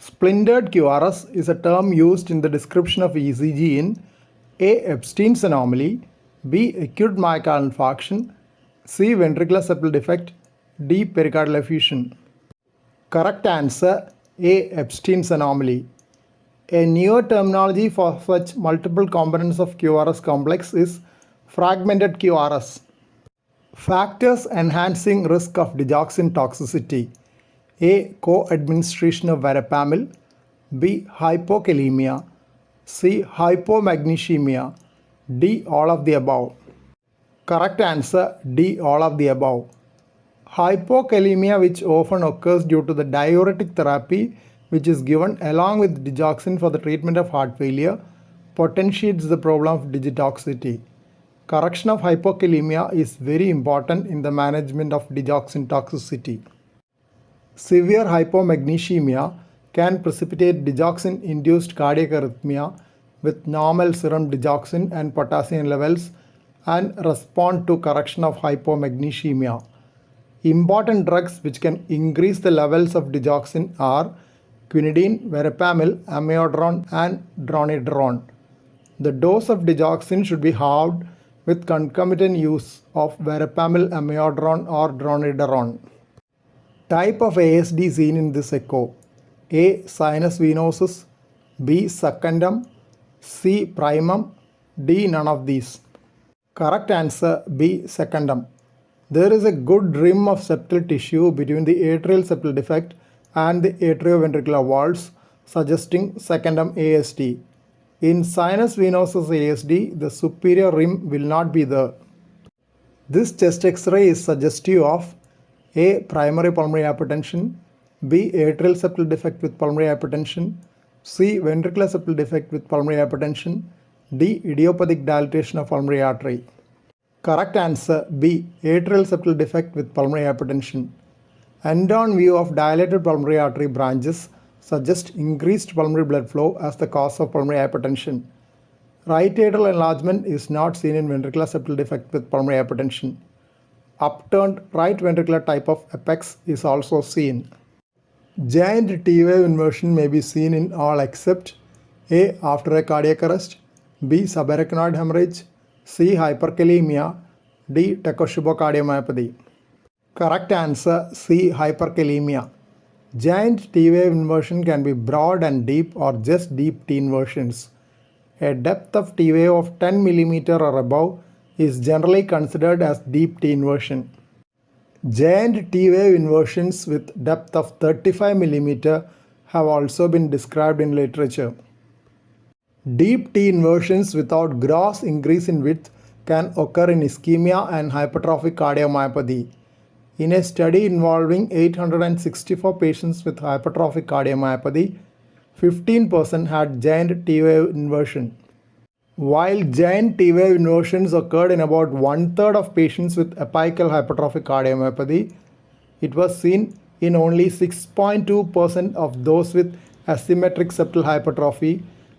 Splintered QRS is a term used in the description of ECG in A. Epstein's anomaly, B. Acute myocardial infarction, C. Ventricular septal defect, D. Pericardial effusion. Correct answer A. Epstein's anomaly. A newer terminology for such multiple components of QRS complex is fragmented QRS. Factors enhancing risk of digoxin toxicity. A. Co-administration of verapamil, B. Hypokalemia, C. Hypomagnesemia, D. All of the above. Correct answer D. All of the above. Hypokalemia, which often occurs due to the diuretic therapy which is given along with digoxin for the treatment of heart failure, potentiates the problem of digitoxicity. Correction of hypokalemia is very important in the management of digoxin toxicity. Severe hypomagnesemia can precipitate digoxin-induced cardiac arrhythmia with normal serum digoxin and potassium levels and respond to correction of hypomagnesemia. Important drugs which can increase the levels of digoxin are quinidine, verapamil, amiodarone and dronedarone. The dose of digoxin should be halved with concomitant use of verapamil, amiodarone or dronedarone. Type of ASD seen in this echo: A. Sinus venosus, B. Secundum, C. Primum, D. None of these. Correct answer B. Secundum. There is a good rim of septal tissue between the atrial septal defect and the atrioventricular valves, suggesting secundum ASD. In sinus venosus ASD, the superior rim will not be there. This chest X-ray is suggestive of A. Primary pulmonary hypertension, B. Atrial septal defect with pulmonary hypertension, C. Ventricular septal defect with pulmonary hypertension, D. Idiopathic dilatation of pulmonary artery. Correct answer B. Atrial septal defect with pulmonary hypertension. End-on view of dilated pulmonary artery branches suggest increased pulmonary blood flow as the cause of pulmonary hypertension. Right atrial enlargement is not seen in ventricular septal defect with pulmonary hypertension. Upturned right ventricular type of apex is also seen. Giant T-wave inversion may be seen in all except A. After a cardiac arrest, B. Subarachnoid hemorrhage, C. Hyperkalemia, D. Tachycardia. Correct answer C. Hyperkalemia. Giant T-wave inversion can be broad and deep or just deep T inversions. A depth of T-wave of 10 mm or above is generally considered as deep T inversion. Giant T-wave inversions with depth of 35 mm have also been described in literature. Deep T inversions without gross increase in width can occur in ischemia and hypertrophic cardiomyopathy. In a study involving 864 patients with hypertrophic cardiomyopathy, 15% had giant T-wave inversion. While giant T-wave inversions occurred in about 1/3 of patients with apical hypertrophic cardiomyopathy, it was seen in only 6.2% of those with asymmetric septal hypertrophy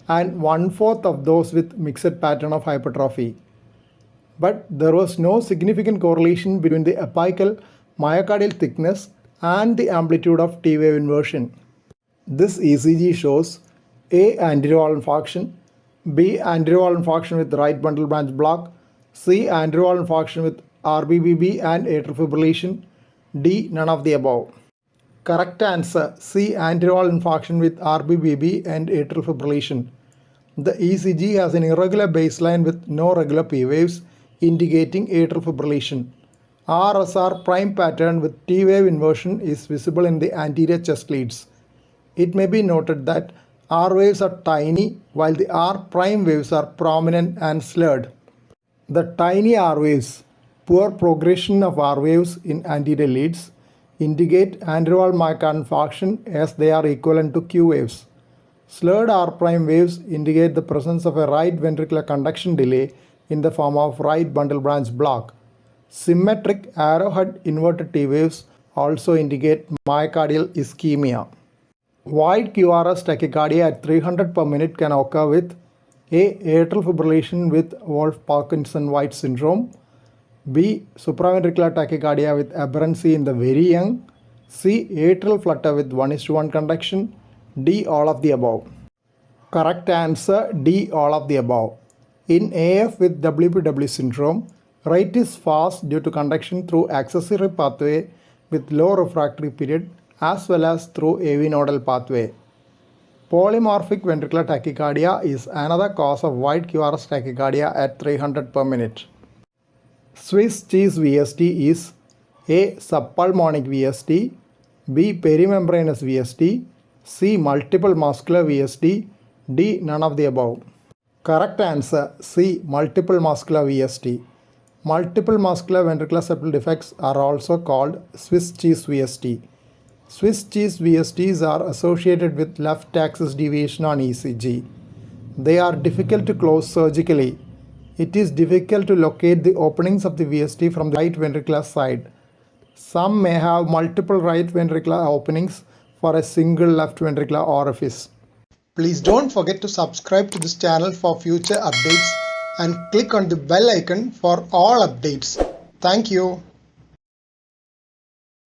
and 1/4 of those with mixed pattern of hypertrophy. But there was no significant correlation between the apical myocardial thickness and the amplitude of T-wave inversion. This ECG shows A. Anterior wall infarction, B. Anterior wall infarction with right bundle branch block, C. Anterior wall infarction with RBBB and atrial fibrillation, D. None of the above. Correct answer C. Anterior wall infarction with RBBB and atrial fibrillation. The ECG has an irregular baseline with no regular P waves indicating atrial fibrillation. RSR prime pattern with T-wave inversion is visible in the anterior chest leads. It may be noted that R waves are tiny while the R prime waves are prominent and slurred. The tiny R waves, poor progression of R waves in anterior leads, indicate anterior wall myocardial infarction as they are equivalent to Q waves. Slurred R prime waves indicate the presence of a right ventricular conduction delay in the form of right bundle branch block. Symmetric arrowhead inverted T waves also indicate myocardial ischemia. Wide QRS tachycardia at 300 per minute can occur with A. Atrial fibrillation with Wolff-Parkinson-White syndrome, B. Supraventricular tachycardia with aberrancy in the very young, C. Atrial flutter with 1:1 conduction, D. All of the above. Correct answer D. All of the above. In AF with WPW syndrome, rate is fast due to conduction through accessory pathway with low refractory period as well as through AV nodal pathway. Polymorphic ventricular tachycardia is another cause of wide QRS tachycardia at 300 per minute. Swiss cheese VST is A. Subpulmonic VST, B. Perimembranous VST, C. Multiple muscular VST, D. None of the above. Correct answer C. Multiple muscular VST. Multiple muscular ventricular septal defects are also called Swiss cheese VST. Swiss cheese VSTs are associated with left axis deviation on ECG. They are difficult to close surgically. It is difficult to locate the openings of the VST from the right ventricular side. Some may have multiple right ventricular openings for a single left ventricular orifice. Please don't forget to subscribe to this channel for future updates and click on the bell icon for all updates. Thank you.